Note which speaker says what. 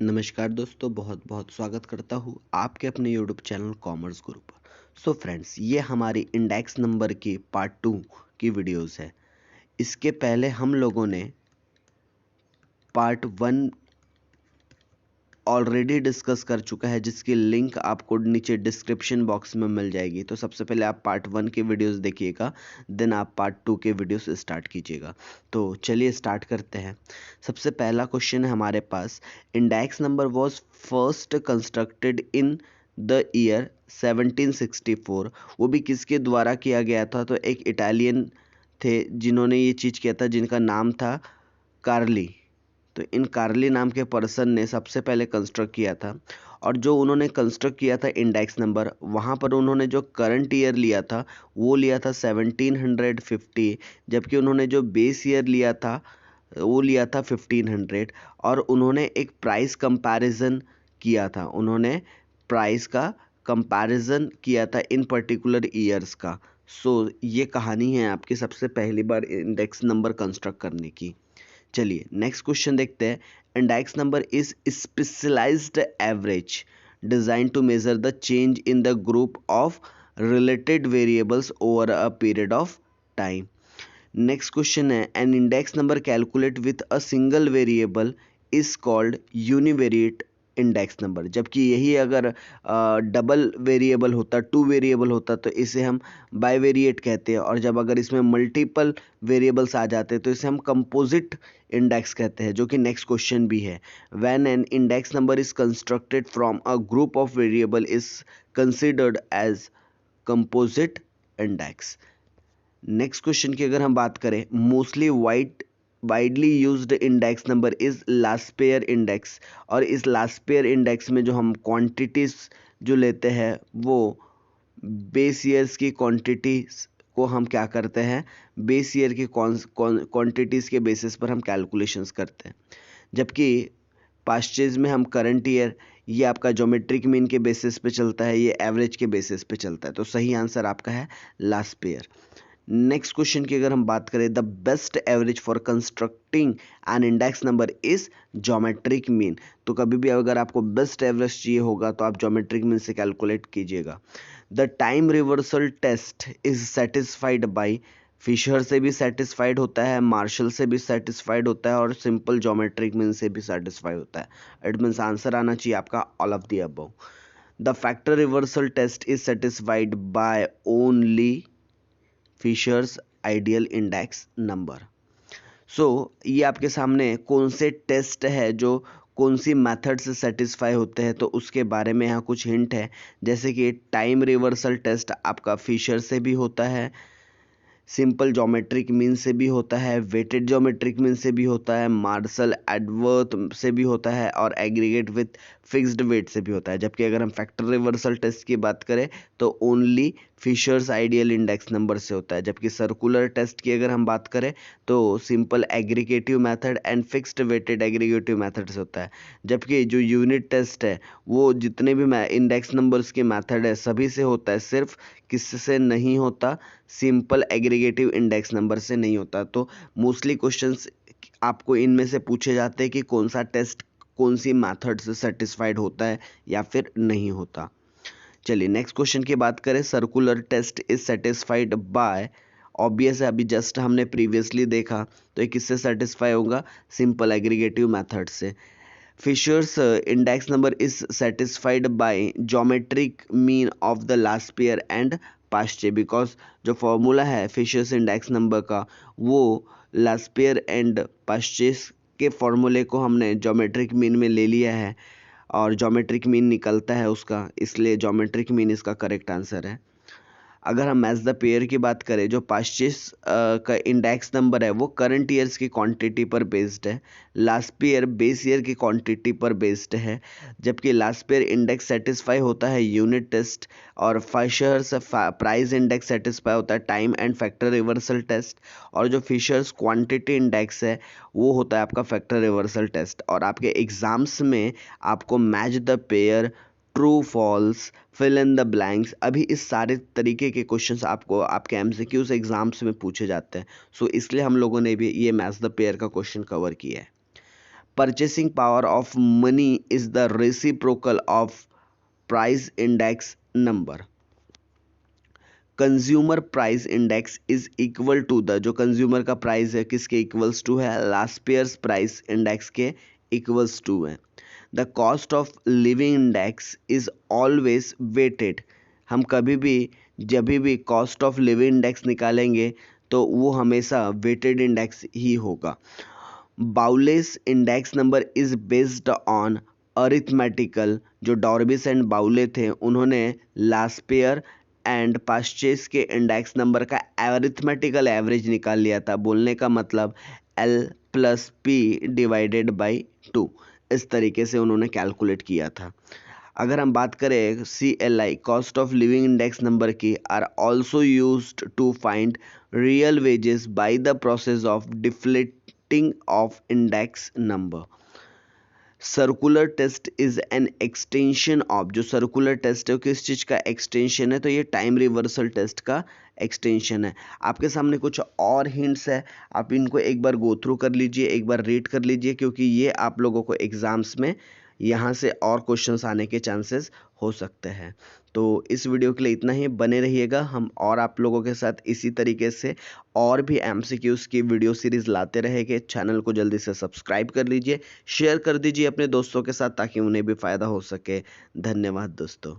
Speaker 1: नमस्कार दोस्तों, बहुत बहुत स्वागत करता हूँ आपके अपने यूट्यूब चैनल कॉमर्स गुरु पर। सो फ्रेंड्स, ये हमारी इंडेक्स नंबर की पार्ट 2 की वीडियोस है। इसके पहले हम लोगों ने पार्ट 1 ऑलरेडी डिस्कस कर चुका है, जिसकी लिंक आपको नीचे डिस्क्रिप्शन बॉक्स में मिल जाएगी। तो सबसे पहले आप पार्ट 1 के वीडियोस देखिएगा, देन आप पार्ट 2 के वीडियोस स्टार्ट कीजिएगा। तो चलिए स्टार्ट करते हैं। सबसे पहला क्वेश्चन है हमारे पास, index number was first constructed in the year 1764। वो भी किसके द्वारा किया गया था? तो एक इटालियन थे जिन्होंने ये चीज़ किया था, जिनका नाम था कार्ली। तो इन कार्ली नाम के पर्सन ने सबसे पहले कंस्ट्रक्ट किया था, और जो उन्होंने कंस्ट्रक्ट किया था इंडेक्स नंबर, वहाँ पर उन्होंने जो करंट ईयर लिया था वो लिया था 1750, जबकि उन्होंने जो बेस ईयर लिया था वो लिया था 1500। और उन्होंने एक प्राइस कंपैरिजन किया था, उन्होंने प्राइस का कंपैरिजन किया था इन पर्टिकुलर ईयर्स का। ये कहानी है आपकी सबसे पहली बार इंडेक्स नंबर कंस्ट्रक्ट करने की। चलिए नेक्स्ट क्वेश्चन देखते हैं। Index number is specialized average design to measure the change in the group of related variables over a period of time. Next question है, an index number calculate with a single variable is called univariate index number. जबकि यही अगर double variable होता, two variable होता, तो इसे हम bivariate कहते हैं। और जब अगर इसमें मल्टीपल वेरिएबल्स आ जाते हैं तो इसे हम कंपोजिट इंडेक्स कहते हैं, जो कि नेक्स्ट क्वेश्चन भी है। When an index number is constructed from a group of variable is considered as composite index. Next question की अगर हम बात करें, mostly widely used index number is Laspeyres index. और इस लास्ट पेयर इंडेक्स में जो हम क्वांटिटीज जो लेते हैं वो बेस ईयर्स की क्वांटिटीज को हम क्या करते हैं, बेस ईयर की क्वांटिटीज के बेसिस पर हम कैलकुलेशंस करते हैं। जबकि पास्चेज में हम करंट ईयर, ये आपका ज्योमेट्रिक मीन के बेसिस पे चलता है, ये एवरेज के बेसिस पे चलता है। तो सही आंसर आपका है लास्ट पेयर। नेक्स्ट क्वेश्चन की अगर हम बात करें, the best average for constructing an index number is geometric mean. तो कभी भी अगर आपको बेस्ट एवरेज चाहिए होगा तो आप ज्योमेट्रिक मीन से कैलकुलेट कीजिएगा। The time reversal test is satisfied by, Fisher से भी सेटिस्फाइड होता है, मार्शल से भी सेटिस्फाइड होता है, और सिंपल ज्योमेट्रिक मीन से भी सेटिस्फाइड होता है। इट मीन्स आंसर आना चाहिए आपका all of the above. The factor reversal test is satisfied by only Fisher's ideal index number. ये आपके सामने कौन से टेस्ट है जो कौन सी मेथड से सेटिस्फाई होते हैं, तो उसके बारे में यहाँ कुछ हिंट है। जैसे कि टाइम रिवर्सल टेस्ट आपका फिशर से भी होता है, सिंपल ज्योमेट्रिक मीन से भी होता है, वेटेड ज्योमेट्रिक मीन से भी होता है, मार्शल एडवर्थ से भी होता है, और एग्रीगेट विथ फिक्स्ड वेट से भी होता है। जबकि अगर हम फैक्टर रिवर्सल टेस्ट की बात करें तो only Fisher's ideal index number से होता है। जबकि सर्कुलर टेस्ट की अगर हम बात करें तो simple aggregative method and fixed weighted aggregative method से होता है। जबकि जो यूनिट टेस्ट है वो जितने भी इंडेक्स नंबर्स के मेथड है सभी से होता है, सिर्फ किससे नहीं होता, सिंपल एग्रीगेटिव इंडेक्स नंबर से नहीं होता। तो मोस्टली क्वेश्चंस आपको इनमें से पूछे जाते हैं कि कौन सा टेस्ट कौन सी मेथड से सेटिस्फाइड होता है या फिर नहीं होता। चलिए नेक्स्ट क्वेश्चन की बात करें, circular test is satisfied by, obvious है, अभी जस्ट हमने प्रीवियसली देखा, तो ये किससे सेटिस्फाई होगा, सिंपल एग्रीगेटिव मेथड से। Fisher's index number is satisfied by geometric mean of the last pair and Paasche, because जो फॉर्मूला है फिशर्स इंडेक्स नंबर का वो लास्ट पेयर एंड पास्चेस के फॉर्मूले को हमने ज्योमेट्रिक मीन में ले लिया है, और ज्योमेट्रिक मीन निकलता है उसका, इसलिए ज्योमेट्रिक मीन इसका करेक्ट आंसर है। अगर हम मैच द पेयर की बात करें, जो पास्चेस का इंडेक्स नंबर है वो करंट ईयर्स की क्वांटिटी पर बेस्ड है, लास्ट पेयर बेस ईयर की क्वांटिटी पर बेस्ड है। जबकि लास्ट पेयर इंडेक्स सेटिस्फाई होता है यूनिट टेस्ट, और फिशर्स प्राइस इंडेक्स सेटिस्फाई होता है time and factor reversal test, और जो फिशर्स क्वांटिटी इंडेक्स है वो होता है आपका फैक्टर रिवर्सल टेस्ट। और आपके एग्जाम्स में आपको match the pair, true false, fill in the blanks, अभी इस सारे तरीके के क्वेश्चंस आपको आपके एमसीक्यूज एग्जाम्स में पूछे जाते हैं। इसलिए हम लोगों ने भी ये मैच द पेयर का क्वेश्चन कवर किया है। Purchasing power of money is the reciprocal of price index number. Consumer price index is equal to the, जो कंज्यूमर का प्राइस है किसके इक्वल्स टू है, लास्ट पेयर्स प्राइस इंडेक्स के equals to है. The cost of living index is always weighted. हम कभी भी जब भी कॉस्ट ऑफ लिविंग इंडेक्स निकालेंगे तो वो हमेशा वेटेड इंडेक्स ही होगा. Bowley's index number is based on arithmetical. जो डॉर्बिस एंड बाउले थे उन्होंने लास्ट पेयर एंड पास्चेस के इंडेक्स नंबर का अरिथमेटिकल एवरेज निकाल लिया था. बोलने का मतलब L+P/2. इस तरीके से उन्होंने कैलकुलेट किया था. अगर हम बात करें CLI cost of living index number की, are also used to find real wages by the process of deflating of index number. Circular test is an extension of. जो सर्कुलर टेस्ट है वो किस चीज़ का एक्सटेंशन है, तो ये टाइम रिवर्सल टेस्ट का एक्सटेंशन है. आपके सामने कुछ और हिंट्स है, आप इनको एक बार गो थ्रू कर लीजिए, एक बार रीड कर लीजिए, क्योंकि ये आप लोगों को एग्जाम्स में यहाँ से और क्वेश्चंस आने के चांसेस हो सकते हैं. तो इस वीडियो के लिए इतना ही. बने रहिएगा, हम और आप लोगों के साथ इसी तरीके से और भी MCQs की वीडियो सीरीज़ लाते रहेंगे. चैनल को जल्दी से सब्सक्राइब कर लीजिए, शेयर कर दीजिए अपने दोस्तों के साथ ताकि उन्हें भी फ़ायदा हो सके. धन्यवाद दोस्तों.